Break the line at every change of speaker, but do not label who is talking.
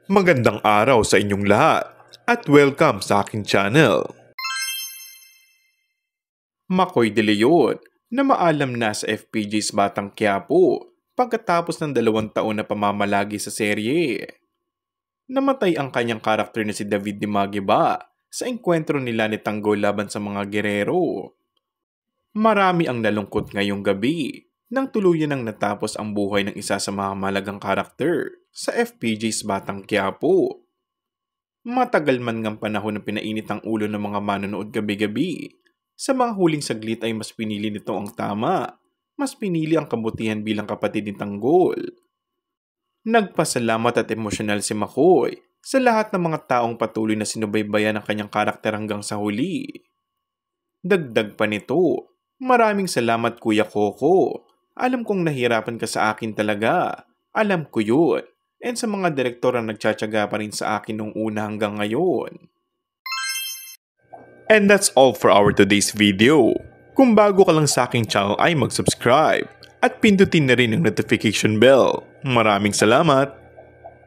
Magandang araw sa inyong lahat at welcome sa aking channel. Makoy De Leon na maalam na sa FPJ's Batang Quiapo pagkatapos ng 2 taon na pamamalagi sa serye. Namatay ang kanyang karakter na si David Dimagiba sa engkwentro nila ni Tanggol laban sa mga gerero. Marami ang nalungkot ngayong gabi nang tuluyan nang natapos ang buhay ng isa sa mga malagang karakter sa FPJ's Batang Quiapo. Matagal man ngang panahon na pinainit ang ulo ng mga manonood gabi-gabi. Sa mga huling saglit ay mas pinili nito ang tama. Mas pinili ang kabutihan bilang kapatid ni Tanggol. Nagpasalamat at emosyonal si Makoy sa lahat ng mga taong patuloy na sinubaybayan ang kanyang karakter hanggang sa huli. Dagdag pa nito, maraming salamat Kuya Coco. Alam kong nahirapan ka sa akin talaga. Alam ko yun. And sa mga direktor na nagtsatsaga pa rin sa akin nung una hanggang ngayon. And that's all for our today's video. Kung bago ka lang sa aking channel ay mag-subscribe at pindutin na rin ang notification bell. Maraming salamat!